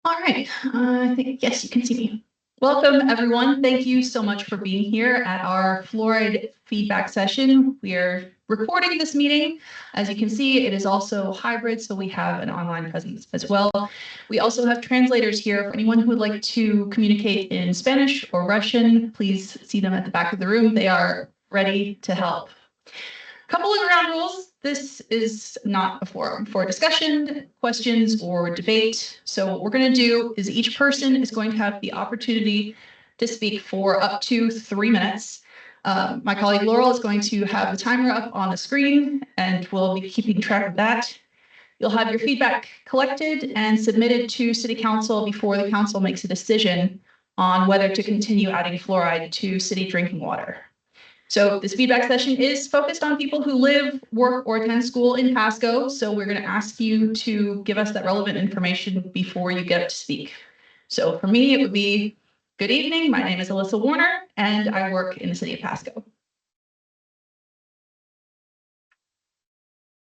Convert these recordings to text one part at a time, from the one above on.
All right, I think, yes, you can see me. Welcome, everyone. Thank you so much for being here at our fluoride feedback session. We are recording this meeting. As you can see, it is also hybrid, so we have an online presence as well. We also have translators here. For anyone who would like to communicate in Spanish or Russian, please see them at the back of the room. They are ready to help. Couple of ground rules. This is not a forum for discussion, questions, or debate. So what we're going to do is each person is going to have the opportunity to speak for up to 3 minutes. My colleague Laurel is going to have the timer up on the screen, and we'll be keeping track of that. You'll have your feedback collected and submitted to City Council before the council makes a decision on whether to continue adding fluoride to city drinking water. So this feedback session is focused on people who live, work, or attend school in Pasco. So we're going to ask you to give us that relevant information before you get up to speak. So for me, it would be, good evening. My name is Alyssa Warner, and I work in the city of Pasco.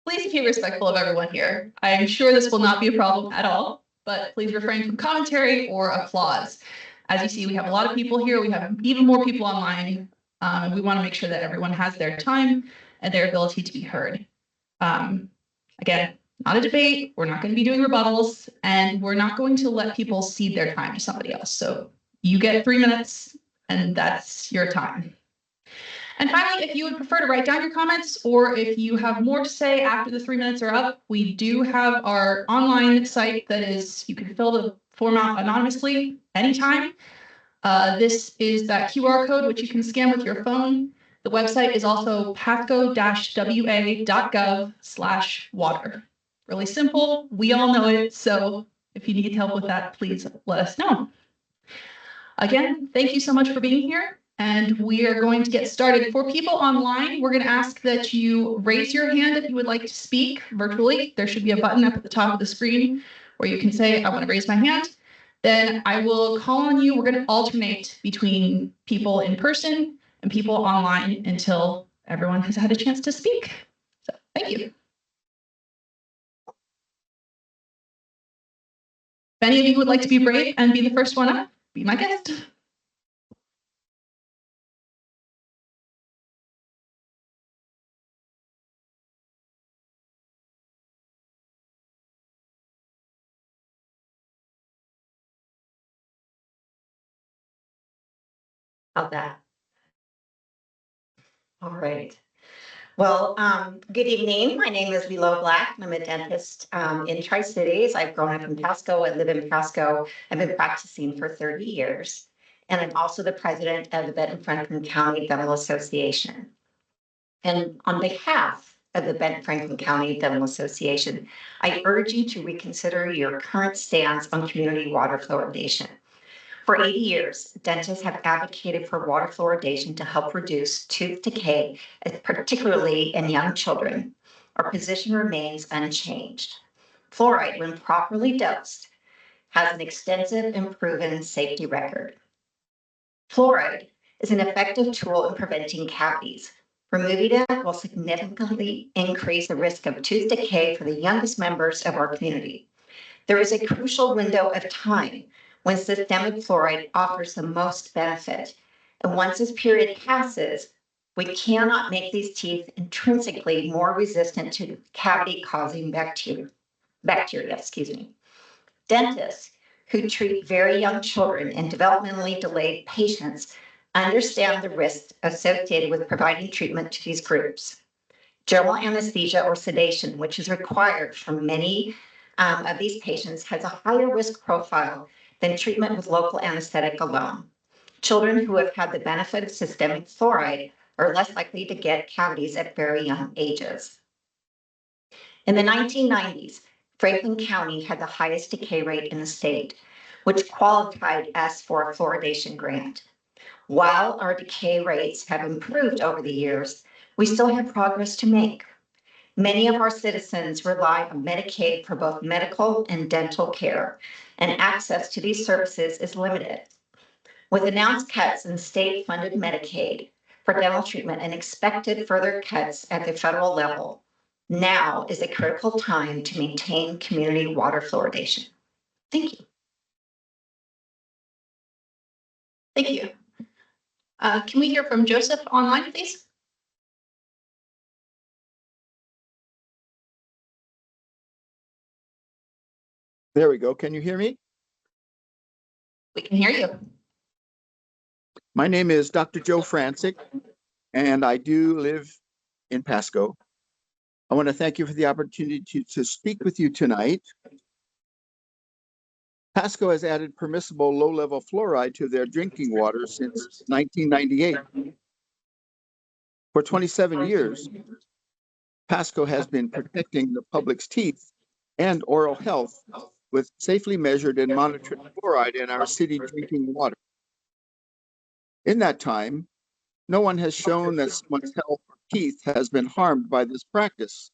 Please be respectful of everyone here. I'm sure this will not be a problem at all, but please refrain from commentary or applause. As you see, we have a lot of people here. We have even more people online. And we want to make sure that everyone has their time and their ability to be heard. Again, not a debate. We're not going to be doing rebuttals, and we're not going to let people cede their time to somebody else. So you get 3 minutes, and that's your time. And finally, if you would prefer to write down your comments, or if you have more to say after the 3 minutes are up, we do have our online site that is, you can fill the form out anonymously anytime. This is that QR code, which you can scan with your phone. The website is also pasco-wa.gov/water. Really simple. We all know it. So if you need help with that, please let us know. Again, thank you so much for being here. And we are going to get started. For people online, we're going to ask that you raise your hand if you would like to speak virtually. There should be a button up at the top of the screen where you can say, I want to raise my hand. Then I will call on you. We're going to alternate between people in person and people online until everyone has had a chance to speak. So thank you. If any of you would like to be brave and be the first one up, be my guest. How's that? All right. Well, good evening. My name is Willow Black, and I'm a dentist in Tri-Cities. I've grown up in Pasco. I live in Pasco. I've been practicing for 30 years. And I'm also the president of the Benton-Franklin County Dental Association. And on behalf of the Benton-Franklin County Dental Association, I urge you to reconsider your current stance on community water fluoridation. For 80 years, dentists have advocated for water fluoridation to help reduce tooth decay, particularly in young children. Our position remains unchanged. Fluoride, when properly dosed, has an extensive and proven safety record. Fluoride is an effective tool in preventing cavities. Removing it will significantly increase the risk of tooth decay for the youngest members of our community. There is a crucial window of time when systemic fluoride offers the most benefit. And once this period passes, we cannot make these teeth intrinsically more resistant to cavity-causing bacteria. Dentists who treat very young children and developmentally delayed patients understand the risks associated with providing treatment to these groups. General anesthesia or sedation, which is required for many of these patients, has a higher risk profile than treatment with local anesthetic alone. Children who have had the benefit of systemic fluoride are less likely to get cavities at very young ages. In the 1990s, Franklin County had the highest decay rate in the state, which qualified us for a fluoridation grant. While our decay rates have improved over the years, we still have progress to make. Many of our citizens rely on Medicaid for both medical and dental care, and access to these services is limited. With announced cuts in state-funded Medicaid for dental treatment and expected further cuts at the federal level, now is a critical time to maintain community water fluoridation. Thank you. Thank you. Can we hear from Joseph online, please? There we go. Can you hear me? We can hear you. My name is Dr. Joe Francic, and I do live in Pasco. I want to thank you for the opportunity to speak with you tonight. Pasco has added permissible low-level fluoride to their drinking water since 1998. For 27 years, Pasco has been protecting the public's teeth and oral health with safely measured and monitored fluoride in our city drinking water. In that time, no one has shown that someone's health or teeth has been harmed by this practice.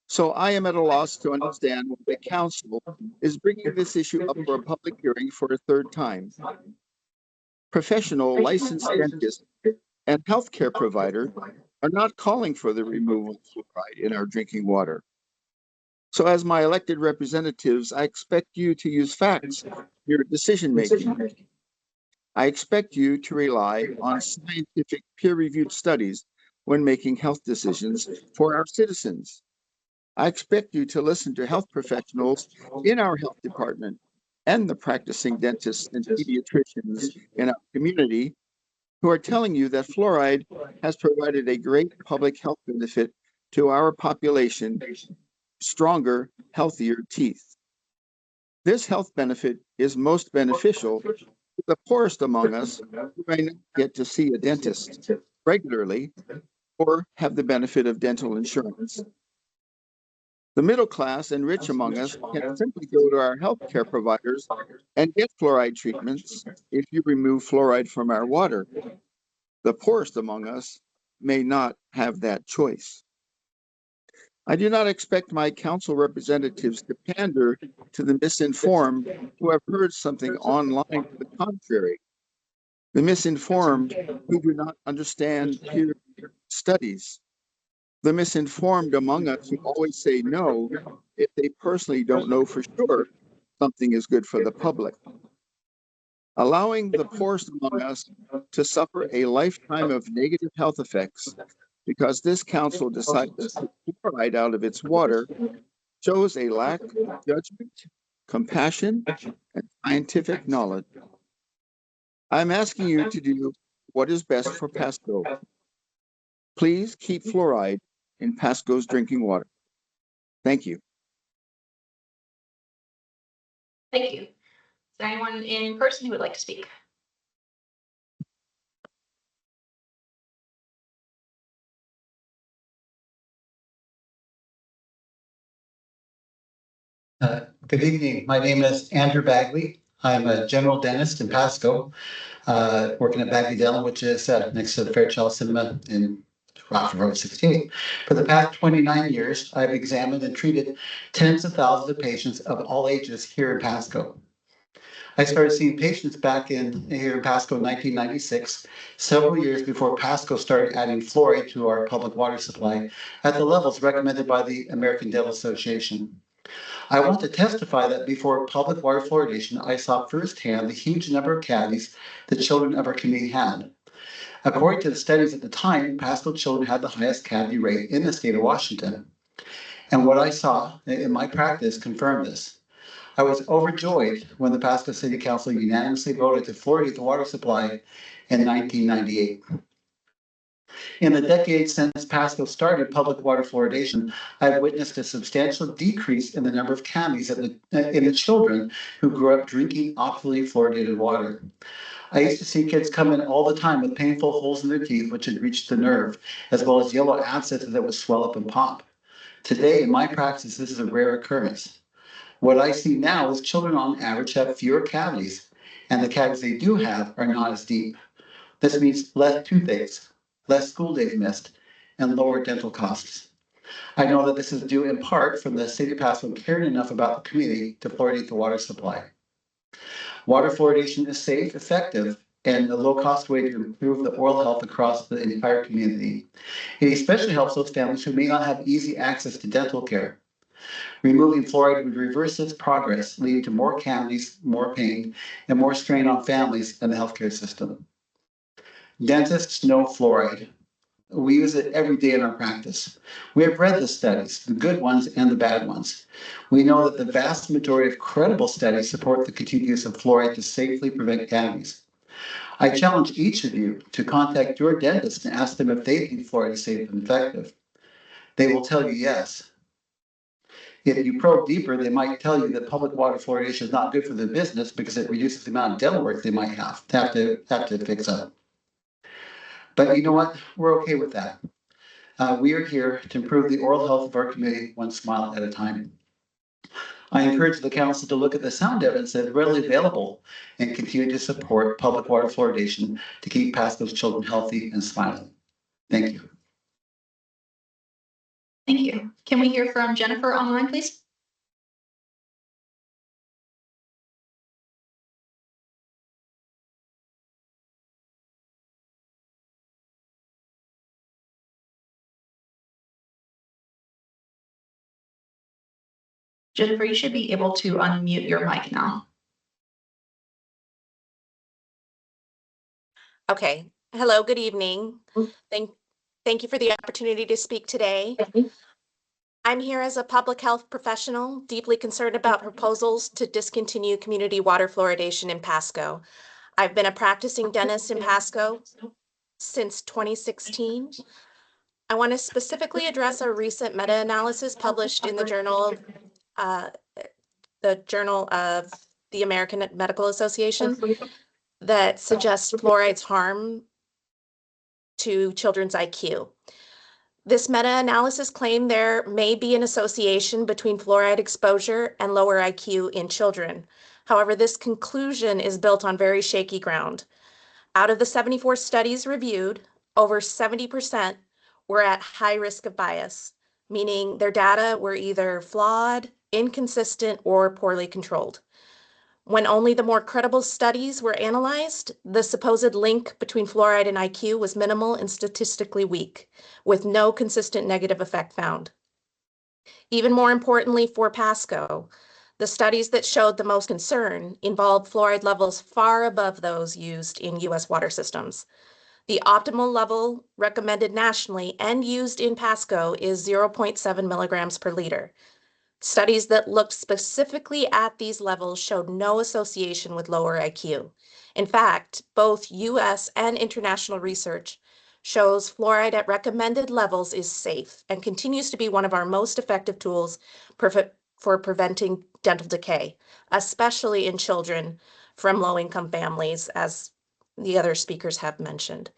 So I am at a loss to understand why the council is bringing this issue up for a public hearing for a third time. Professional licensed dentists and healthcare providers are not calling for the removal of fluoride in our drinking water. So as my elected representatives, I expect you to use facts in your decision making. I expect you to rely on scientific peer-reviewed studies when making health decisions for our citizens. I expect you to listen to health professionals in our health department and the practicing dentists and pediatricians in our community who are telling you that fluoride has provided a great public health benefit to our population, stronger, healthier teeth. This health benefit is most beneficial to the poorest among us who may not get to see a dentist regularly or have the benefit of dental insurance. The middle class and rich among us can simply go to our healthcare providers and get fluoride treatments if you remove fluoride from our water. The poorest among us may not have that choice. I do not expect my council representatives to pander to the misinformed who have heard something online to the contrary. The misinformed who do not understand peer studies. The misinformed among us who always say no if they personally don't know for sure something is good for the public. Allowing the poorest among us to suffer a lifetime of negative health effects because this council decided to take fluoride out of its water shows a lack of judgment, compassion, and scientific knowledge. I'm asking you to do what is best for Pasco. Please keep fluoride in Pasco's drinking water. Thank you. Thank you. Is there anyone in person who would like to speak? Good evening. My name is Andrew Bagley. I'm a general dentist in Pasco, working at Bagley Dental, which is next to the Fairchild Cinema in Rockford Road 68. For the past 29 years, I've examined and treated tens of thousands of patients of all ages here in Pasco. I started seeing patients back here in Pasco in 1996, several years before Pasco started adding fluoride to our public water supply at the levels recommended by the American Dental Association. I want to testify that before public water fluoridation, I saw firsthand the huge number of cavities the children of our community had. According to the studies at the time, Pasco children had the highest cavity rate in the state of Washington. And what I saw in my practice confirmed this. I was overjoyed when the Pasco City Council unanimously voted to fluoridate the water supply in 1998. In the decades since Pasco started public water fluoridation, I've witnessed a substantial decrease in the number of cavities in the children who grew up drinking optimally fluoridated water. I used to see kids come in all the time with painful holes in their teeth which had reached the nerve, as well as yellow abscesses that would swell up and pop. Today, in my practice, this is a rare occurrence. What I see now is children on average have fewer cavities, and the cavities they do have are not as deep. This means less toothaches, less school days missed, and lower dental costs. I know that this is due in part from the city of Pasco caring enough about the community to fluoridate the water supply. Water fluoridation is safe, effective, and a low-cost way to improve the oral health across the entire community. It especially helps those families who may not have easy access to dental care. Removing fluoride would reverse its progress, leading to more cavities, more pain, and more strain on families and the healthcare system. Dentists know fluoride. We use it every day in our practice. We have read the studies, the good ones and the bad ones. We know that the vast majority of credible studies support the continued use of fluoride to safely prevent cavities. I challenge each of you to contact your dentist and ask them if they think fluoride is safe and effective. They will tell you yes. If you probe deeper, they might tell you that public water fluoridation is not good for their business because it reduces the amount of dental work they might have to fix up. But you know what? We're okay with that. We are here to improve the oral health of our community one smile at a time. I encourage the council to look at the sound evidence that is readily available and continue to support public water fluoridation to keep Pasco's children healthy and smiling. Thank you. Thank you. Can we hear from Jennifer online, please? Jennifer, you should be able to unmute your mic now. Okay. Hello, good evening. Thank you for the opportunity to speak today. I'm here as a public health professional, deeply concerned about proposals to discontinue community water fluoridation in Pasco. I've been a practicing dentist in Pasco since 2016. I want to specifically address a recent meta-analysis published in the Journal of the American Medical Association that suggests fluoride's harm to children's IQ. This meta-analysis claimed there may be an association between fluoride exposure and lower IQ in children. However, this conclusion is built on very shaky ground. Out of the 74 studies reviewed, over 70% were at high risk of bias, meaning their data were either flawed, inconsistent, or poorly controlled. When only the more credible studies were analyzed, the supposed link between fluoride and IQ was minimal and statistically weak, with no consistent negative effect found. Even more importantly for Pasco, the studies that showed the most concern involved fluoride levels far above those used in U.S. water systems. The optimal level recommended nationally and used in Pasco is 0.7 milligrams per liter. Studies that looked specifically at these levels showed no association with lower IQ. In fact, both U.S. and international research shows fluoride at recommended levels is safe and continues to be one of our most effective tools for preventing dental decay, especially in children from low-income families, as the other speakers have mentioned.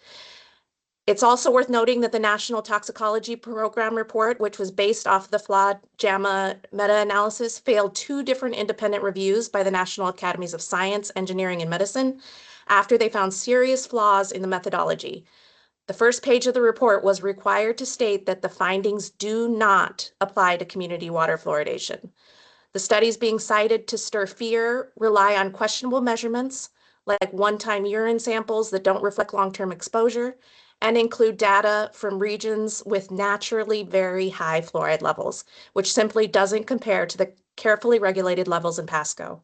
It's also worth noting that the National Toxicology Program report, which was based off the flawed JAMA meta-analysis, failed 2 different independent reviews by the National Academies of Science, Engineering, and Medicine after they found serious flaws in the methodology. The first page of the report was required to state that the findings do not apply to community water fluoridation. The studies being cited to stir fear rely on questionable measurements, like one-time urine samples that don't reflect long-term exposure, and include data from regions with naturally very high fluoride levels, which simply doesn't compare to the carefully regulated levels in Pasco.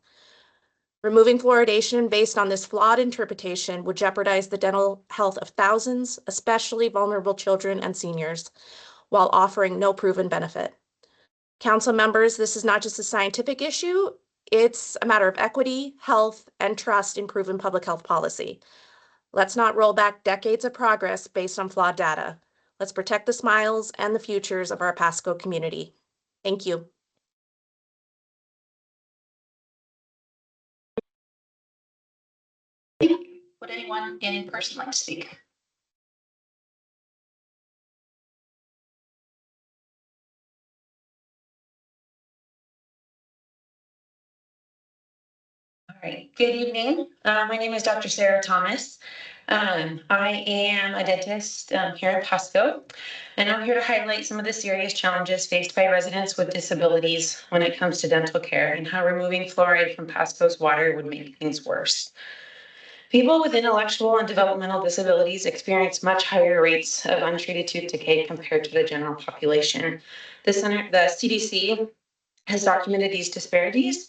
Removing fluoridation based on this flawed interpretation would jeopardize the dental health of thousands, especially vulnerable children and seniors, while offering no proven benefit. Council members, this is not just a scientific issue, it's a matter of equity, health, and trust in proven public health policy. Let's not roll back decades of progress based on flawed data. Let's protect the smiles and the futures of our Pasco community. Thank you. Would anyone in person like to speak? All right, good evening. My name is Dr. Sarah Thomas. I am a dentist here in Pasco, and I'm here to highlight some of the serious challenges faced by residents with disabilities when it comes to dental care and how removing fluoride from Pasco's water would make things worse. People with intellectual and developmental disabilities experience much higher rates of untreated tooth decay compared to the general population. The CDC has documented these disparities,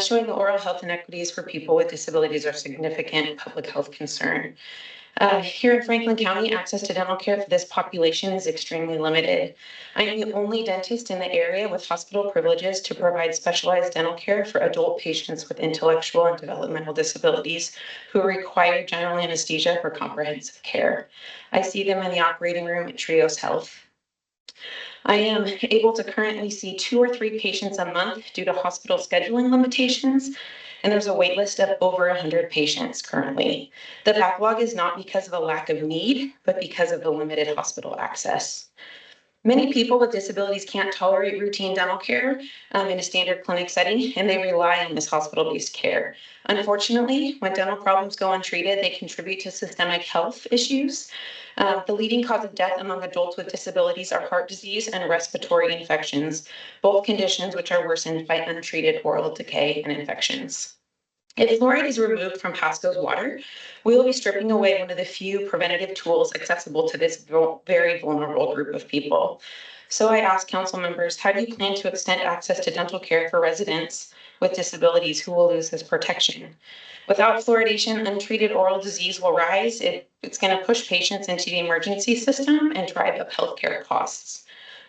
showing the oral health inequities for people with disabilities are significant public health concern. Here in Franklin County, access to dental care for this population is extremely limited. I am the only dentist in the area with hospital privileges to provide specialized dental care for adult patients with intellectual and developmental disabilities who require general anesthesia for comprehensive care. I see them in the operating room at Trios Health. I am able to currently see 2 or 3 patients a month due to hospital scheduling limitations, and there's a wait list of over 100 patients currently. The backlog is not because of a lack of need, but because of the limited hospital access. Many people with disabilities can't tolerate routine dental care in a standard clinic setting, and they rely on this hospital-based care. Unfortunately, when dental problems go untreated, they contribute to systemic health issues. The leading cause of death among adults with disabilities are heart disease and respiratory infections, both conditions which are worsened by untreated oral decay and infections. If fluoride is removed from Pasco's water, we will be stripping away one of the few preventative tools accessible to this very vulnerable group of people. So I ask council members, how do you plan to extend access to dental care for residents with disabilities who will lose this protection? Without fluoridation, untreated oral disease will rise. It's going to push patients into the emergency system and drive up healthcare costs.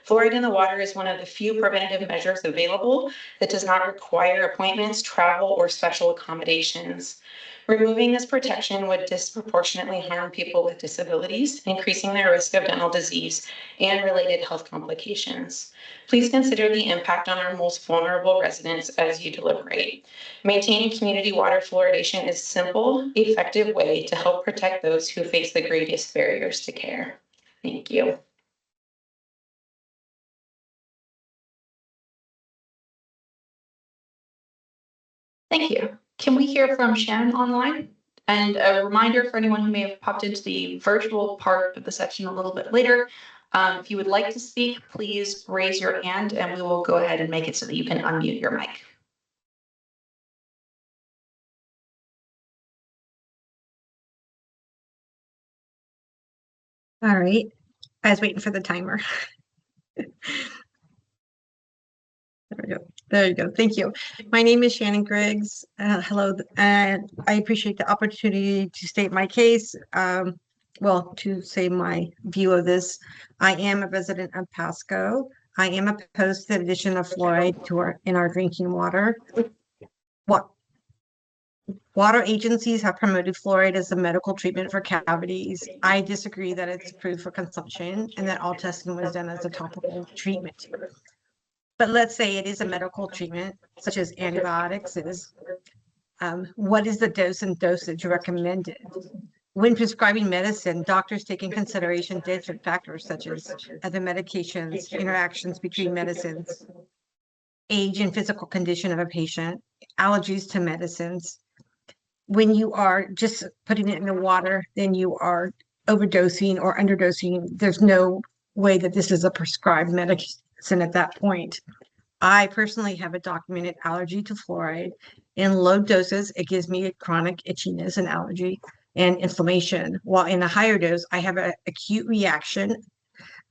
Fluoride in the water is one of the few preventative measures available that does not require appointments, travel, or special accommodations. Removing this protection would disproportionately harm people with disabilities, increasing their risk of dental disease and related health complications. Please consider the impact on our most vulnerable residents as you deliberate. Maintaining community water fluoridation is a simple, effective way to help protect those who face the greatest barriers to care. Thank you. Thank you. Can we hear from Shannon online? And a reminder for anyone who may have popped into the virtual part of the section a little bit later, if you would like to speak, please raise your hand and we will go ahead and make it so that you can unmute your mic. All right, I was waiting for the timer. There we go. There you go. Thank you. My name is Shannon Griggs. Hello, and I appreciate the opportunity to state my case. Well, to say my view of this. I am a resident of Pasco. I am opposed to the addition of fluoride in our drinking water. What water agencies have promoted fluoride as a medical treatment for cavities. I disagree that it's approved for consumption and that all testing was done as a topical treatment. But let's say it is a medical treatment, such as antibiotics is. What is the dose and dosage recommended? When prescribing medicine, doctors take in consideration different factors such as other medications, interactions between medicines, age and physical condition of a patient, allergies to medicines. When you are just putting it in the water, then you are overdosing or underdosing. There's no way that this is a prescribed medicine at that point. I personally have a documented allergy to fluoride. In low doses, it gives me a chronic itchiness and allergy and inflammation. While in a higher dose, I have an acute reaction,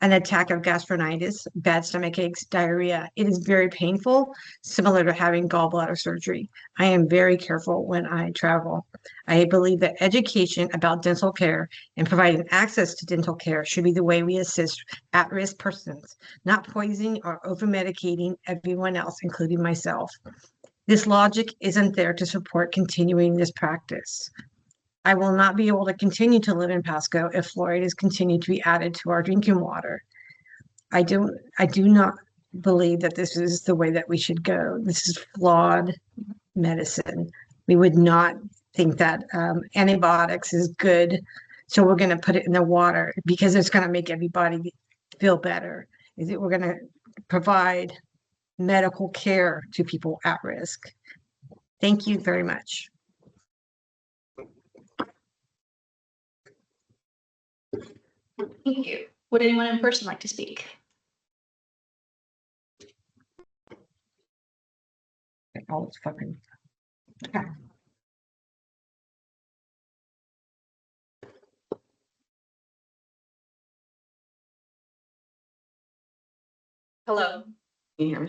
an attack of gastritis, bad stomach aches, diarrhea. It is very painful, similar to having gallbladder surgery. I am very careful when I travel. I believe that education about dental care and providing access to dental care should be the way we assist at-risk persons, not poisoning or over-medicating everyone else, including myself. This logic isn't there to support continuing this practice. I will not be able to continue to live in Pasco if fluoride is continued to be added to our drinking water. I do not believe that this is the way that we should go. This is flawed medicine. We would not think that antibiotics is good, so we're going to put it in the water because it's going to make everybody feel better. Is it we're going to provide medical care to people at risk? Thank you very much. Thank you. Would anyone in person like to speak? Oh, it's fucking. Okay. Hello. Yeah.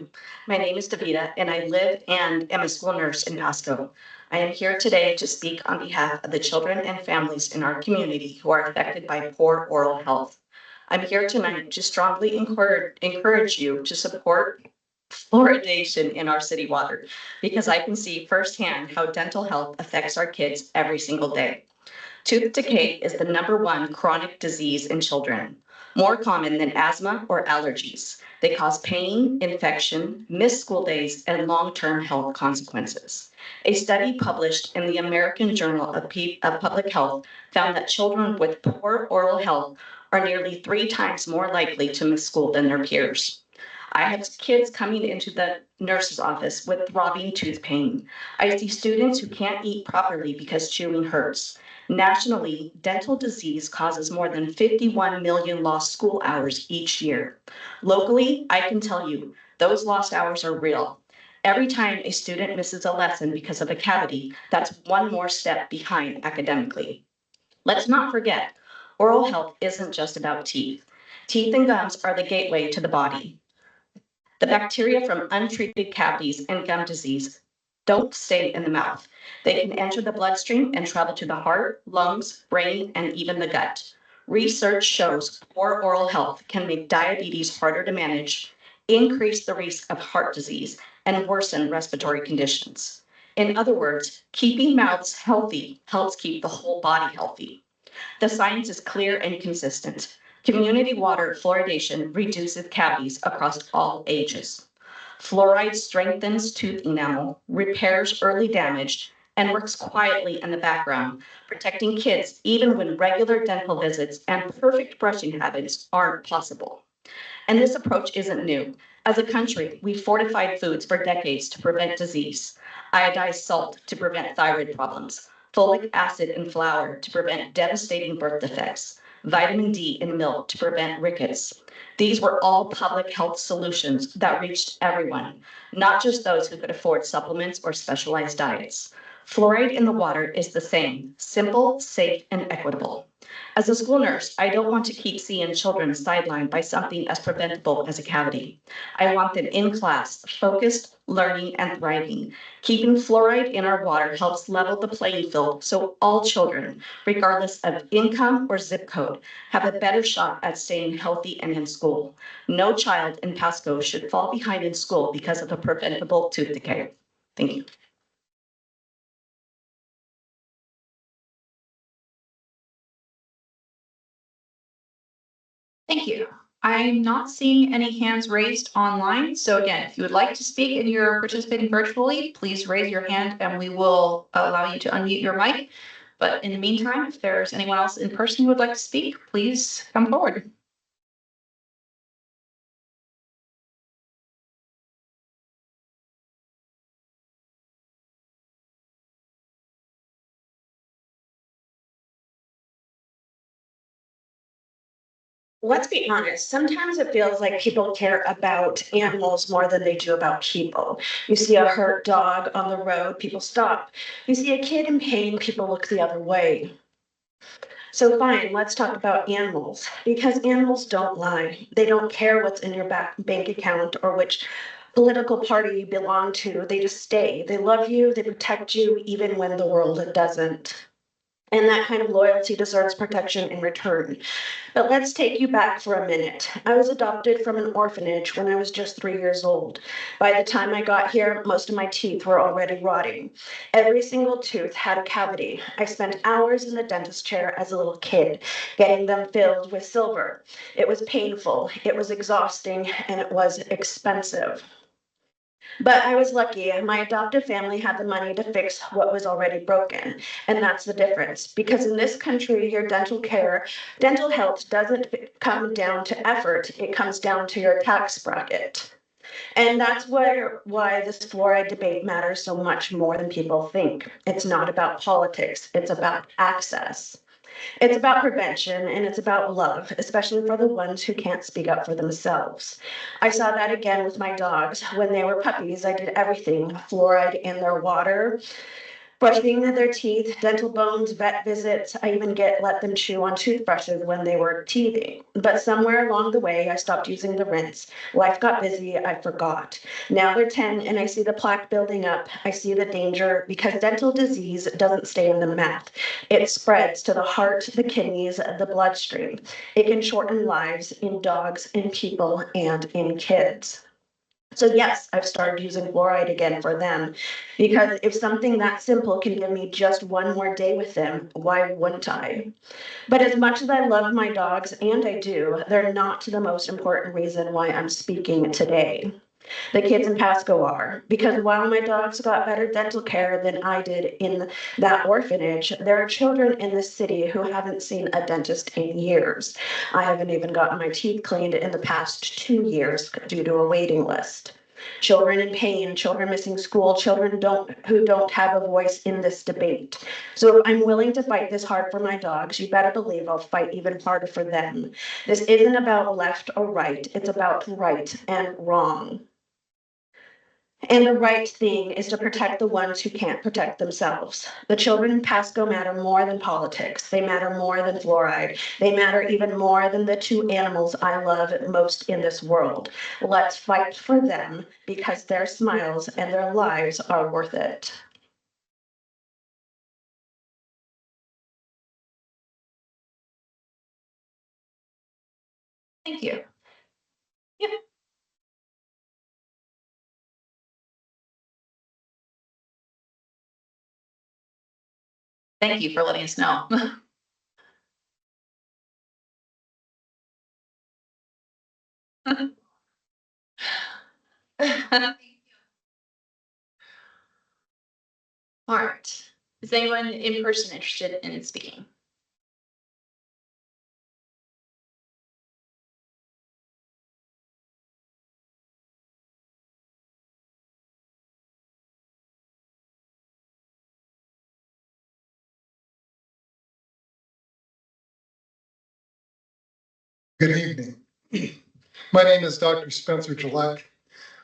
My name is Davida, and I live and am a school nurse in Pasco. I am here today to speak on behalf of the children and families in our community who are affected by poor oral health. I'm here tonight to strongly encourage you to support fluoridation in our city water because I can see firsthand how dental health affects our kids every single day. Tooth decay is the #1 chronic disease in children, more common than asthma or allergies. They cause pain, infection, missed school days, and long-term health consequences. A study published in the American Journal of Public Health found that children with poor oral health are nearly 3 times more likely to miss school than their peers. I have kids coming into the nurse's office with throbbing tooth pain. I see students who can't eat properly because chewing hurts. Nationally, dental disease causes more than 51 million lost school hours each year. Locally, I can tell you, those lost hours are real. Every time a student misses a lesson because of a cavity, that's one more step behind academically. Let's not forget, oral health isn't just about teeth. Teeth and gums are the gateway to the body. The bacteria from untreated cavities and gum disease don't stay in the mouth. They can enter the bloodstream and travel to the heart, lungs, brain, and even the gut. Research shows poor oral health can make diabetes harder to manage, increase the risk of heart disease, and worsen respiratory conditions. In other words, keeping mouths healthy helps keep the whole body healthy. The science is clear and consistent. Community water fluoridation reduces cavities across all ages. Fluoride strengthens tooth enamel, repairs early damage, and works quietly in the background, protecting kids even when regular dental visits and perfect brushing habits aren't possible. And this approach isn't new. As a country, we fortified foods for decades to prevent disease, iodized salt to prevent thyroid problems, folic acid in flour to prevent devastating birth defects, vitamin D in milk to prevent rickets. These were all public health solutions that reached everyone, not just those who could afford supplements or specialized diets. Fluoride in the water is the same, simple, safe, and equitable. As a school nurse, I don't want to keep seeing children sidelined by something as preventable as a cavity. I want them in class, focused, learning, and thriving. Keeping fluoride in our water helps level the playing field so all children, regardless of income or zip code, have a better shot at staying healthy and in school. No child in Pasco should fall behind in school because of a preventable tooth decay. Thank you. Thank you. I'm not seeing any hands raised online. So again, if you would like to speak and you're participating virtually, please raise your hand and we will allow you to unmute your mic. But in the meantime, if there's anyone else in person who would like to speak, please come forward. Let's be honest, sometimes it feels like people care about animals more than they do about people. You see a hurt dog on the road, people stop. You see a kid in pain, people look the other way. So fine, let's talk about animals, because animals don't lie. They don't care what's in your bank account or which political party you belong to. They just stay. They love you, they protect you, even when the world doesn't. And that kind of loyalty deserves protection in return. But let's take you back for a minute. I was adopted from an orphanage when I was just 3 years old. By the time I got here, most of my teeth were already rotting. Every single tooth had a cavity. I spent hours in the dentist chair as a little kid, getting them filled with silver. It was painful, it was exhausting, and it was expensive. But I was lucky. My adoptive family had the money to fix what was already broken. And that's the difference. Because in this country, your dental health doesn't come down to effort. It comes down to your tax bracket. And that's why this fluoride debate matters so much more than people think. It's not about politics. It's about access. It's about prevention and it's about love, especially for the ones who can't speak up for themselves. I saw that again with my dogs. When they were puppies, I did everything, fluoride in their water, brushing their teeth, dental bones, vet visits. I even let them chew on toothbrushes when they were teething. But somewhere along the way, I stopped using the rinse. Life got busy, I forgot. Now they're 10 and I see the plaque building up. I see the danger because dental disease doesn't stay in the mouth. It spreads to the heart, the kidneys, the bloodstream. It can shorten lives in dogs, in people, and in kids. So yes, I've started using fluoride again for them because if something that simple can give me just one more day with them, why wouldn't I? But as much as I love my dogs, and I do, they're not the most important reason why I'm speaking today. The kids in Pasco are, because while my dogs got better dental care than I did in that orphanage, there are children in the city who haven't seen a dentist in years. I haven't even gotten my teeth cleaned in the past 2 years due to a waiting list. Children in pain, children missing school, children who don't have a voice in this debate. So if I'm willing to fight this hard for my dogs, you better believe I'll fight even harder for them. This isn't about left or right, it's about right and wrong. And the right thing is to protect the ones who can't protect themselves. The children in Pasco matter more than politics. They matter more than fluoride. They matter even more than the two animals I love most in this world. Let's fight for them because their smiles and their lives are worth it. Thank you. Yeah. Thank you for letting us know. All right. Is anyone in person interested in speaking? Good evening. My name is Dr. Spencer Gillette.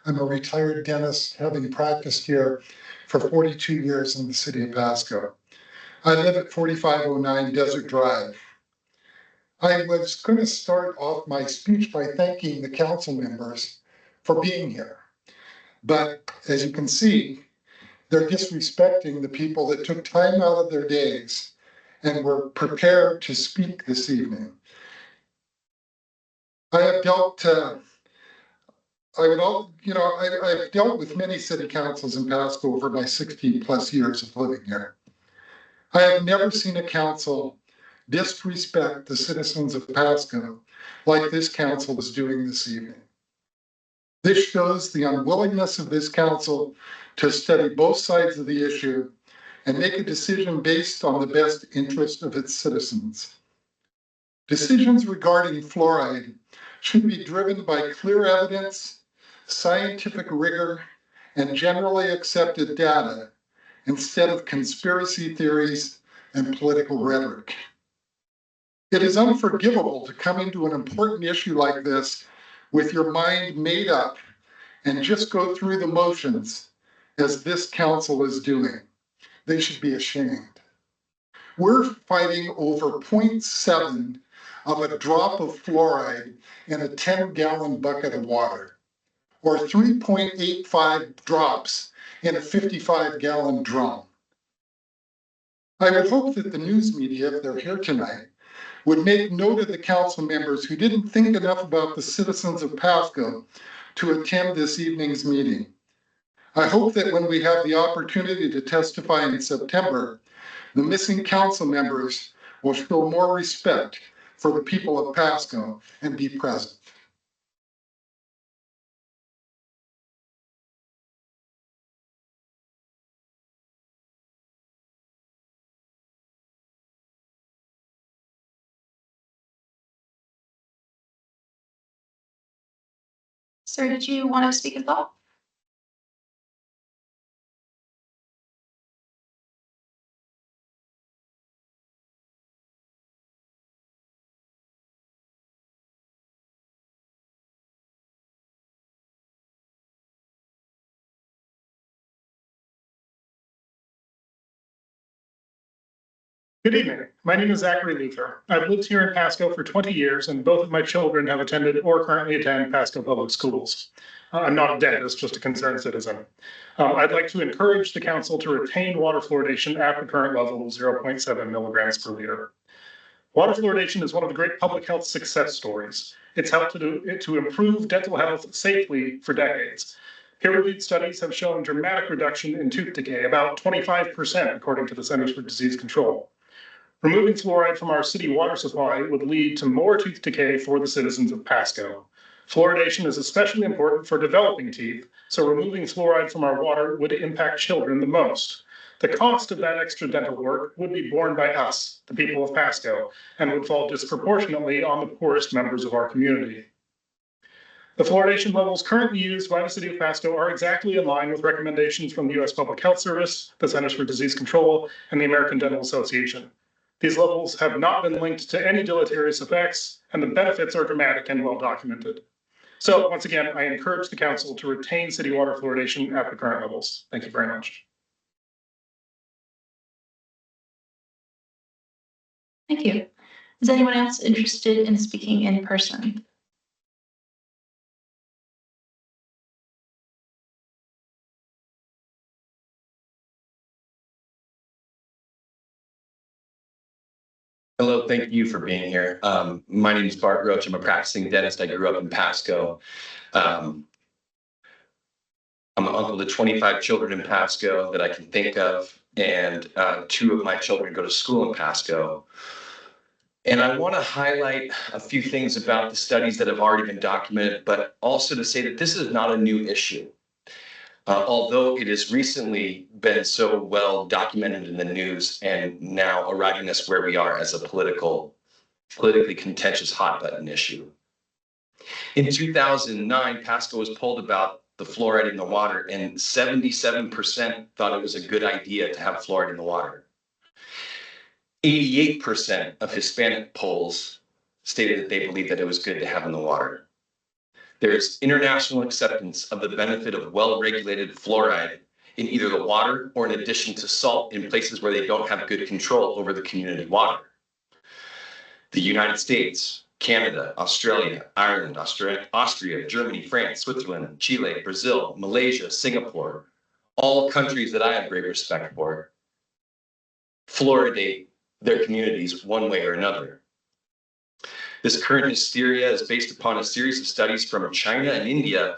I'm a retired dentist, having practiced here for 42 years in the city of Pasco. I live at 4509 Desert Drive. I was going to start off my speech by thanking the council members for being here. But as you can see, they're disrespecting the people that took time out of their days and were prepared to speak this evening. I have dealt I've dealt with many city councils in Pasco over my 60 plus years of living here. I have never seen a council disrespect the citizens of Pasco like this council is doing this evening. This shows the unwillingness of this council to study both sides of the issue and make a decision based on the best interest of its citizens. Decisions regarding fluoride should be driven by clear evidence, scientific rigor, and generally accepted data instead of conspiracy theories and political rhetoric. It is unforgivable to come into an important issue like this with your mind made up and just go through the motions as this council is doing. They should be ashamed. We're fighting over 0.7 of a drop of fluoride in a 10-gallon bucket of water, or 3.85 drops in a 55-gallon drum. I would hope that the news media, if they're here tonight, would make note of the council members who didn't think enough about the citizens of Pasco to attend this evening's meeting. I hope that when we have the opportunity to testify in September, the missing council members will show more respect for the people of Pasco and be present. Sir, did you want to speak as well? Good evening. My name is Zachary Luther. I've lived here in Pasco for 20 years, and both of my children have attended or currently attend Pasco Public Schools. I'm not a dentist, just a concerned citizen. I'd like to encourage the council to retain water fluoridation at the current level of 0.7 milligrams per liter. Water fluoridation is one of the great public health success stories. It's helped to improve dental health safely for decades. Peer-reviewed studies have shown dramatic reduction in tooth decay, about 25%, according to the Centers for Disease Control. Removing fluoride from our city water supply would lead to more tooth decay for the citizens of Pasco. Fluoridation is especially important for developing teeth, so removing fluoride from our water would impact children the most. The cost of that extra dental work would be borne by us, the people of Pasco, and would fall disproportionately on the poorest members of our community. The fluoridation levels currently used by the city of Pasco are exactly in line with recommendations from the U.S. Public Health Service, the Centers for Disease Control, and the American Dental Association. These levels have not been linked to any deleterious effects, and the benefits are dramatic and well documented. So once again, I encourage the council to retain city water fluoridation at the current levels. Thank you very much. Thank you. Is anyone else interested in speaking in person? Hello, thank you for being here. My name is Bart Roach. I'm a practicing dentist. I grew up in Pasco. I'm an uncle to 25 children in Pasco that I can think of, and 2 of my children go to school in Pasco. And I want to highlight a few things about the studies that have already been documented, but also to say that this is not a new issue. Although it has recently been so well documented in the news and now arriving us where we are as a politically contentious hot button issue. In 2009, Pasco was polled about the fluoride in the water, and 77% thought it was a good idea to have fluoride in the water. 88% of Hispanic polls stated that they believed that it was good to have in the water. There's international acceptance of the benefit of well-regulated fluoride in either the water or in addition to salt in places where they don't have good control over the community water. The United States, Canada, Australia, Ireland, Austria, Germany, France, Switzerland, Chile, Brazil, Malaysia, Singapore, all countries that I have great respect for, fluoridate their communities one way or another. This current hysteria is based upon a series of studies from China and India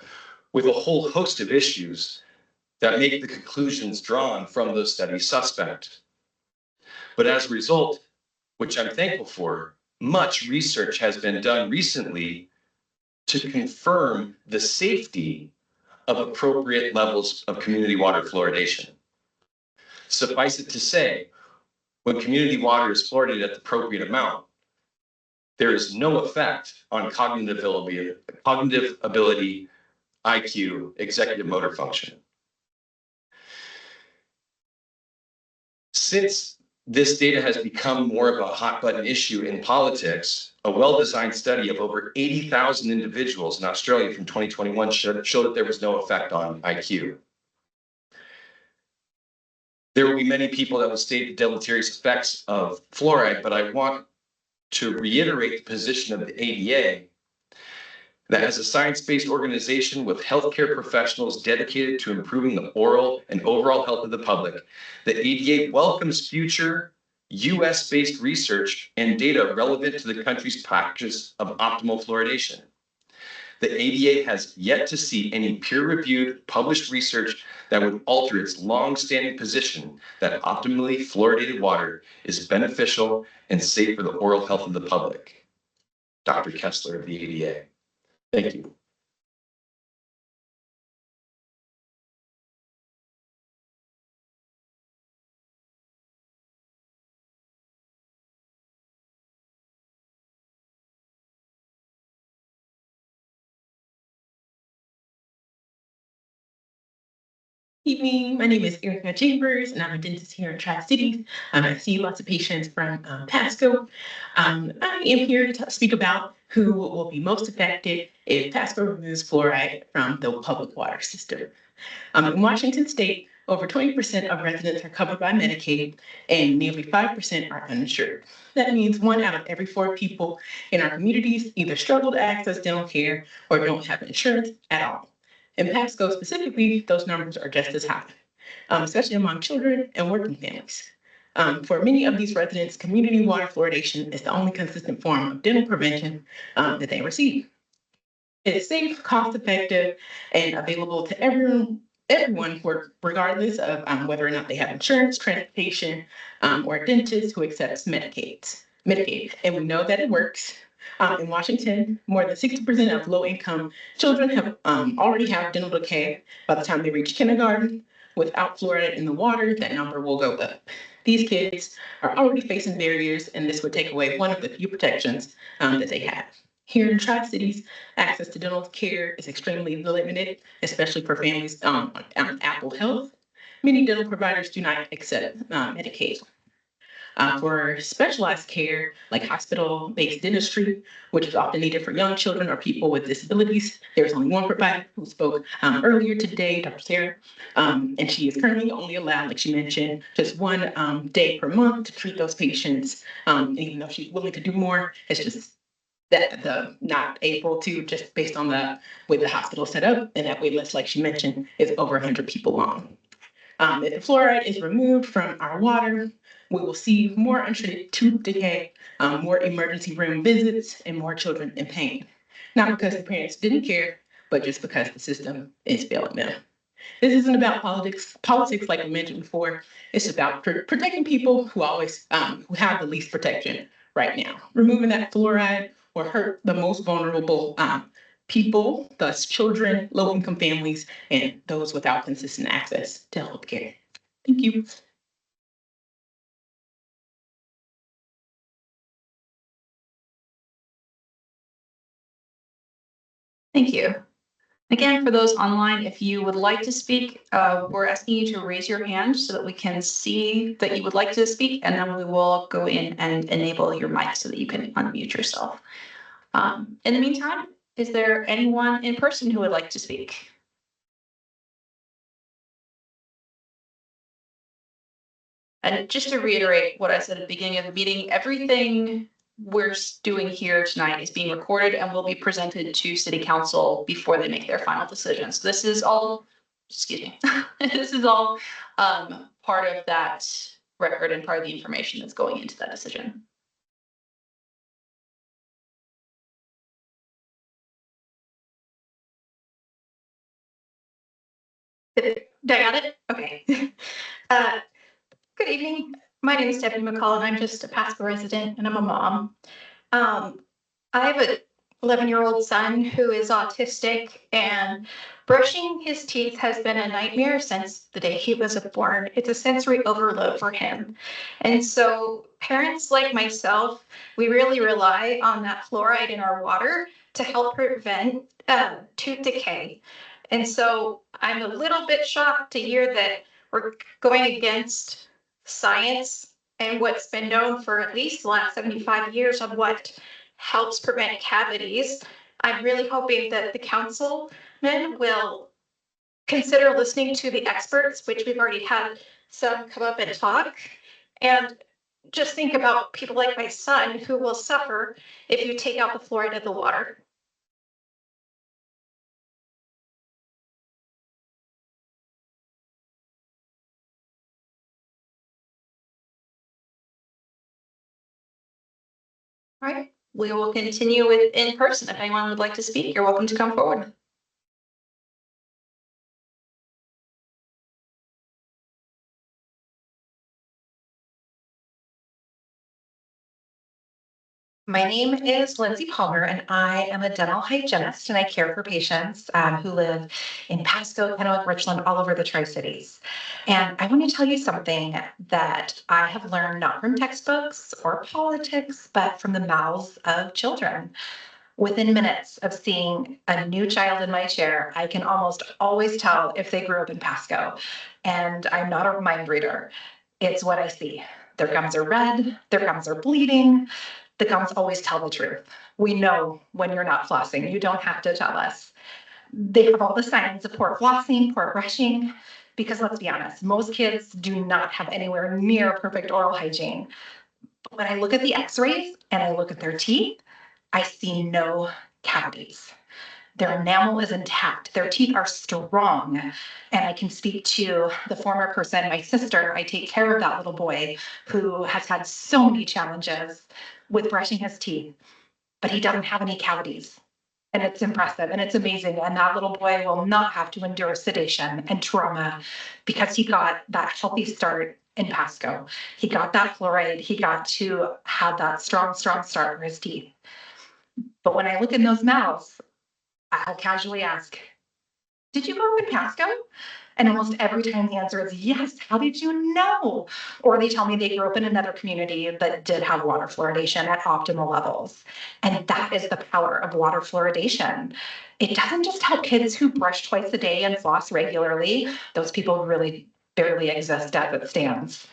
with a whole host of issues that make the conclusions drawn from those studies suspect. But as a result, which I'm thankful for, much research has been done recently to confirm the safety of appropriate levels of community water fluoridation. Suffice it to say, when community water is fluoridated at the appropriate amount, there is no effect on cognitive ability, IQ, executive motor function. Since this data has become more of a hot button issue in politics, a well-designed study of over 80,000 individuals in Australia from 2021 showed that there was no effect on IQ. There will be many people that will state the deleterious effects of fluoride, but I want to reiterate the position of the ADA that as a science-based organization with healthcare professionals dedicated to improving the oral and overall health of the public, the ADA welcomes future US-based research and data relevant to the country's practice of optimal fluoridation. The ADA has yet to see any peer-reviewed published research that would alter its long-standing position that optimally fluoridated water is beneficial and safe for the oral health of the public. Dr. Kessler of the ADA. Thank you. Evening, my name is Erica Chambers, and I'm a dentist here in Tri-Cities. I see lots of patients from Pasco. I am here to speak about who will be most affected if Pasco removes fluoride from the public water system. In Washington State, over 20% of residents are covered by Medicaid, and nearly 5% are uninsured. That means 1 out of every 4 people in our communities either struggle to access dental care or don't have insurance at all. In Pasco specifically, those numbers are just as high, especially among children and working families. For many of these residents, community water fluoridation is the only consistent form of dental prevention that they receive. It's safe, cost-effective, and available to everyone regardless of whether or not they have insurance, transportation, or a dentist who accepts Medicaid. And we know that it works. In Washington, more than 60% of low-income children have already have dental decay by the time they reach kindergarten. Without fluoride in the water, that number will go up. These kids are already facing barriers, and this would take away one of the few protections that they have. Here in Tri-Cities, access to dental care is extremely limited, especially for families on Apple Health. Many dental providers do not accept Medicaid. For specialized care, like hospital-based dentistry, which is often needed for young children or people with disabilities, there's only one provider who spoke earlier today, Dr. Sarah, and she is currently only allowed, like she mentioned, just 1 day per month to treat those patients. And even though she's willing to do more, it's just that not able to, just based on the way the hospital is set up, and that wait list, like she mentioned, is over 100 people long. If the fluoride is removed from our water, we will see more untreated tooth decay, more emergency room visits, and more children in pain. Not because the parents didn't care, but just because the system is failing them. This isn't about politics like I mentioned before. It's about protecting people who who have the least protection right now. Removing that fluoride will hurt the most vulnerable people, thus children, low-income families, and those without consistent access to health care. Thank you. Thank you. Again, for those online, if you would like to speak, we're asking you to raise your hand so that we can see that you would like to speak, and then we will go in and enable your mic so that you can unmute yourself. In the meantime, is there anyone in person who would like to speak? And just to reiterate what I said at the beginning of the meeting, everything we're doing here tonight is being recorded and will be presented to City Council before they make their final decisions. This is all, excuse me, this is all part of that record and part of the information that's going into that decision. Did I got it? Okay. Good evening. My name is Stephanie McCall, and I'm just a Pasco resident, and I'm a mom. I have a 11-year-old son who is autistic, and brushing his teeth has been a nightmare since the day he was born. It's a sensory overload for him. And so parents like myself, we really rely on that fluoride in our water to help prevent tooth decay. And so I'm a little bit shocked to hear that we're going against science and what's been known for at least the last 75 years of what helps prevent cavities. I'm really hoping that the councilmen will consider listening to the experts, which we've already had some come up and talk, and just think about people like my son who will suffer if you take out the fluoride of the water. All right, we will continue with in person. If anyone would like to speak, you're welcome to come forward. My name is Lindsay Palmer, and I am a dental hygienist, and I care for patients who live in Pasco, Kennewick, Richland, all over the Tri-Cities. And I want to tell you something that I have learned not from textbooks or politics, but from the mouths of children. Within minutes of seeing a new child in my chair, I can almost always tell if they grew up in Pasco. And I'm not a mind reader. It's what I see. Their gums are red, their gums are bleeding. The gums always tell the truth. We know when you're not flossing. You don't have to tell us. They have all the signs of poor flossing, poor brushing. Because let's be honest, most kids do not have anywhere near perfect oral hygiene. But when I look at the x-rays and I look at their teeth, I see no cavities. Their enamel is intact. Their teeth are strong. And I can speak to the former person, my sister. I take care of that little boy who has had so many challenges with brushing his teeth, but he doesn't have any cavities. And it's impressive and it's amazing. And that little boy will not have to endure sedation and trauma because he got that healthy start in Pasco. He got that fluoride. He got to have that strong start for his teeth. But when I look in those mouths, I'll casually ask, did you grow up in Pasco? And almost every time the answer is yes. How did you know? Or they tell me they grew up in another community that did have water fluoridation at optimal levels. And that is the power of water fluoridation. It doesn't just help kids who brush twice a day and floss regularly. Those people really barely exist as it stands.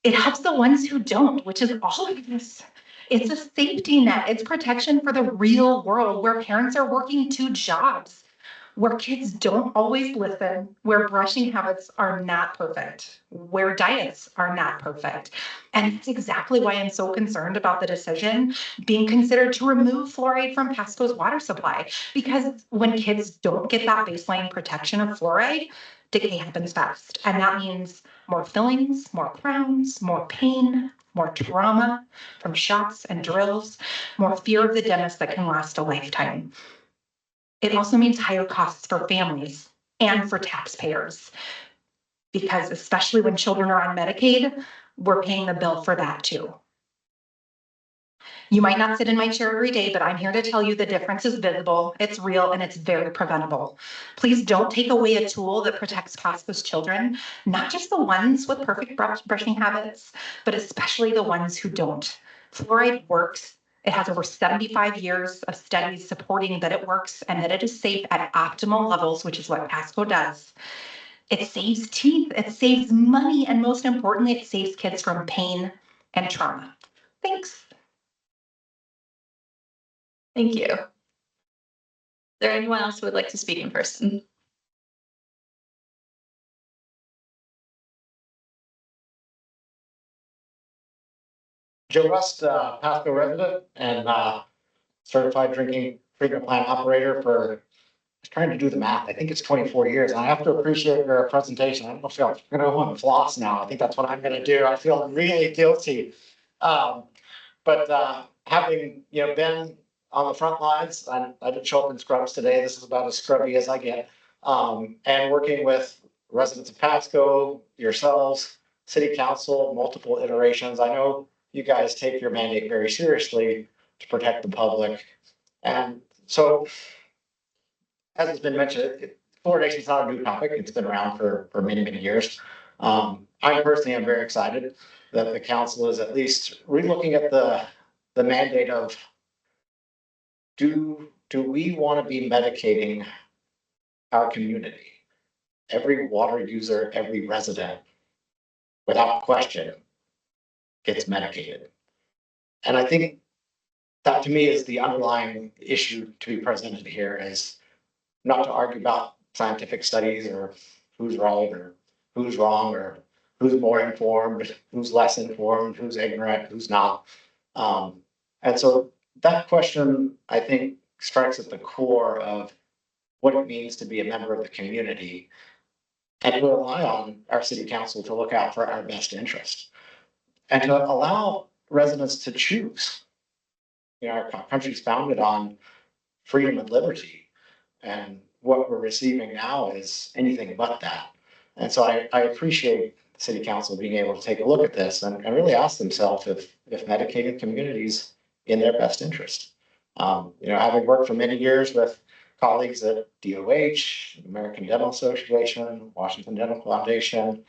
It helps the ones who don't, which is all of this. It's a safety net. It's protection for the real world where parents are working 2 jobs, where kids don't always listen, where brushing habits are not perfect, where diets are not perfect. And that's exactly why I'm so concerned about the decision being considered to remove fluoride from Pasco's water supply. Because when kids don't get that baseline protection of fluoride, decay happens fast. And that means more fillings, more crowns, more pain, more trauma from shots and drills, more fear of the dentist that can last a lifetime. It also means higher costs for families and for taxpayers, because especially when children are on Medicaid, we're paying the bill for that too. You might not sit in my chair every day, but I'm here to tell you the difference is visible, it's real, and it's very preventable. Please don't take away a tool that protects Pasco's children, not just the ones with perfect brushing habits, but especially the ones who don't. Fluoride works. It has over 75 years of studies supporting that it works and that it is safe at optimal levels, which is what Pasco does. It saves teeth, it saves money, and most importantly, it saves kids from pain and trauma. Thanks. Thank you. Is there anyone else who would like to speak in person? Joe West, Pasco resident and certified drinking treatment plant operator for, I was trying to do the math, I think it's 24 years. And I have to appreciate your presentation. I don't know if I'm gonna go on floss now. I think that's what I'm gonna do. I feel really guilty. But having, been on the front lines, I didn't show up in scrubs today. This is about as scrubby as I get. And working with residents of Pasco, yourselves, city council, multiple iterations. I know you guys take your mandate very seriously to protect the public. And so, as has been mentioned, fluoridation is not a new topic. It's been around for many, many years. I personally am very excited that the council is at least relooking at the mandate of, do we want to be medicating our community? Every water user, every resident, without question, gets medicated. And I think that to me is the underlying issue to be presented here, is not to argue about scientific studies or who's right or who's wrong or who's more informed, who's less informed, who's ignorant, who's not. And so that question, I think, strikes at the core of what it means to be a member of the community and to rely on our city council to look out for our best interest and to allow residents to choose. Our country's founded on freedom and liberty, and what we're receiving now is anything but that. And so I appreciate the city council being able to take a look at this and really ask themselves if medicating communities in their best interest. Having worked for many years with colleagues at DOH, American Dental Association, Washington Dental Foundation,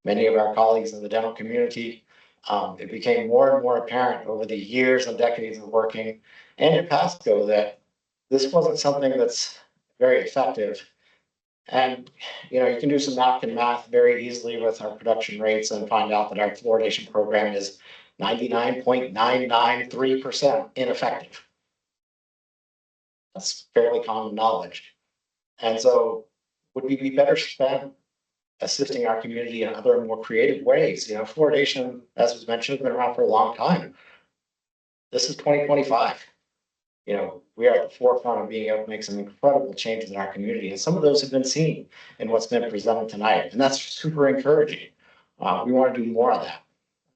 many of our colleagues in the dental community, it became more and more apparent over the years and decades of working and in Pasco that this wasn't something that's very effective. And, you can do some napkin math very easily with our production rates and find out that our fluoridation program is 99.993% ineffective. That's fairly common knowledge. And so would we be better spent assisting our community in other more creative ways. You know, fluoridation, as was mentioned, has been around for a long time. This is 2025. You know, we are at the forefront of being able to make some incredible changes in our community. And some of those have been seen in what's been presented tonight. And that's super encouraging. We want to do more of that.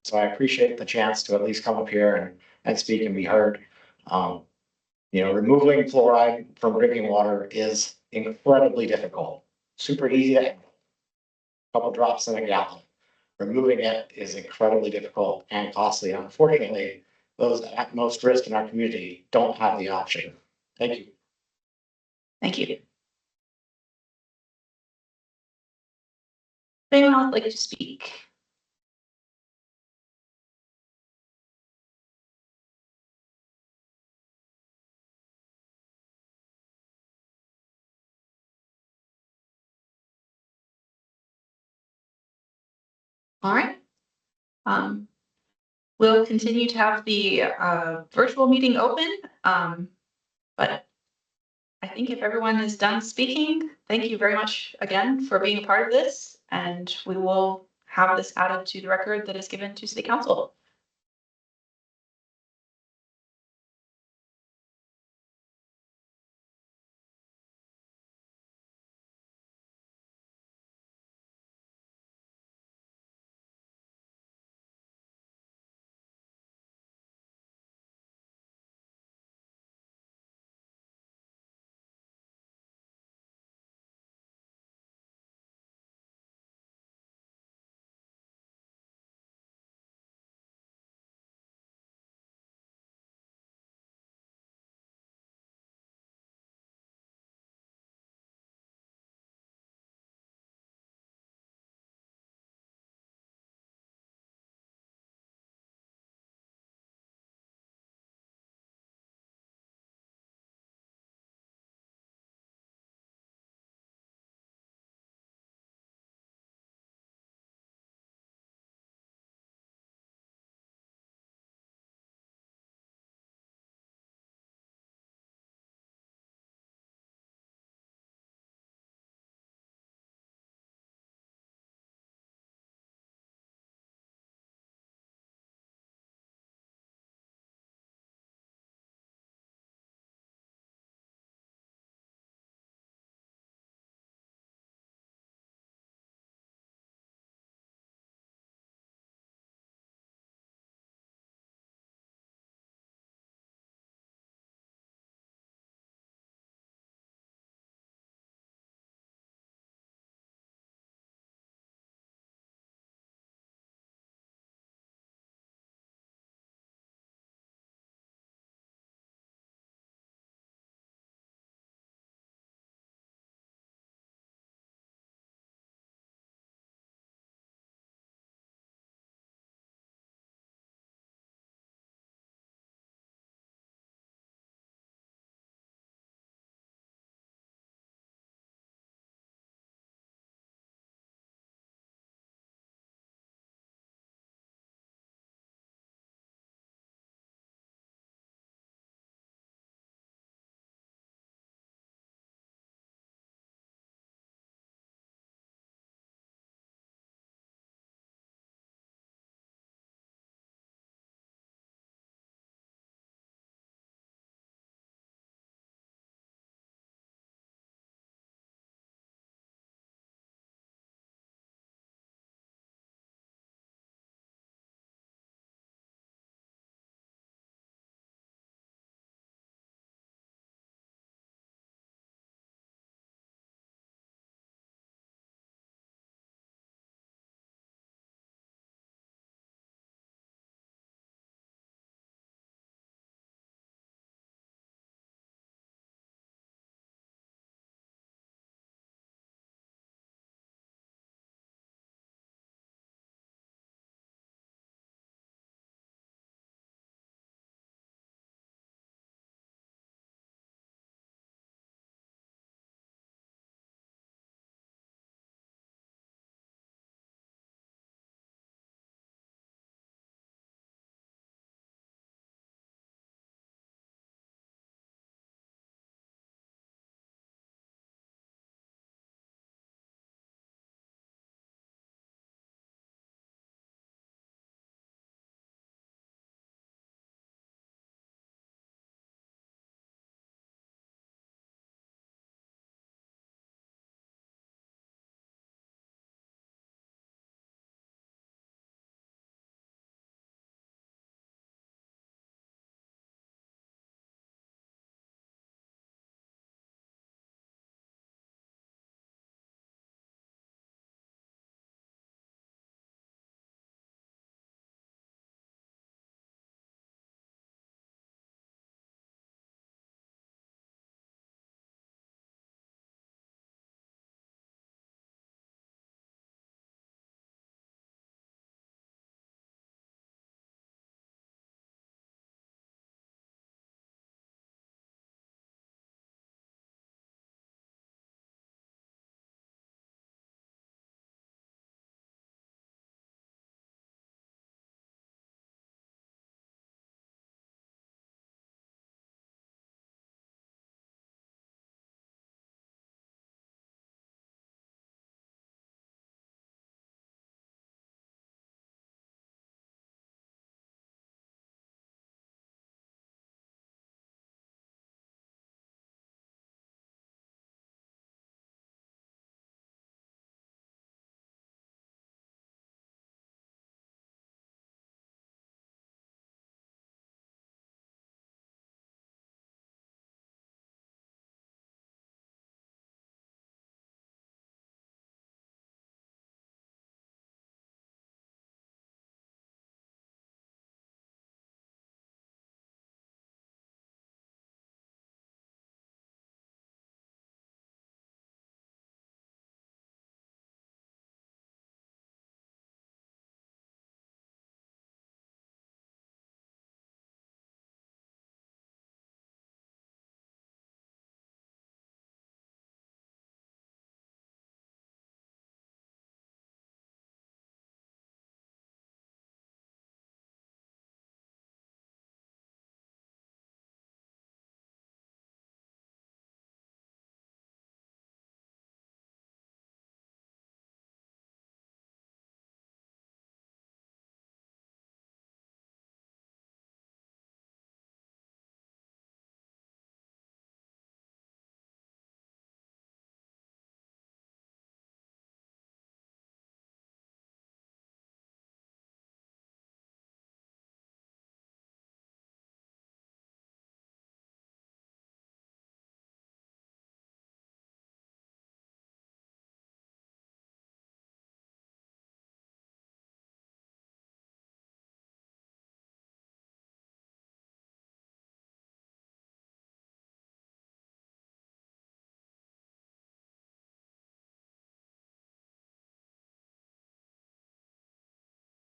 So I appreciate the chance to at least come up here and speak and be heard. You know, removing fluoride from drinking water is incredibly difficult. Super easy to handle. A couple drops in a gallon. Removing it is incredibly difficult and costly. Unfortunately, those at most risk in our community don't have the option. Thank you. Thank you. Anyone else like to speak? All right. We'll continue to have the virtual meeting open, but I think if everyone is done speaking, thank you very much again for being a part of this, and we will have this added to the record that is given to City Council.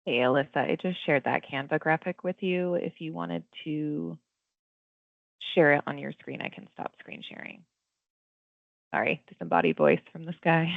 Hey, Alyssa, I just shared that Canva graphic with you. If you wanted to share it on your screen, I can stop screen sharing. Sorry, disembodied voice from the sky.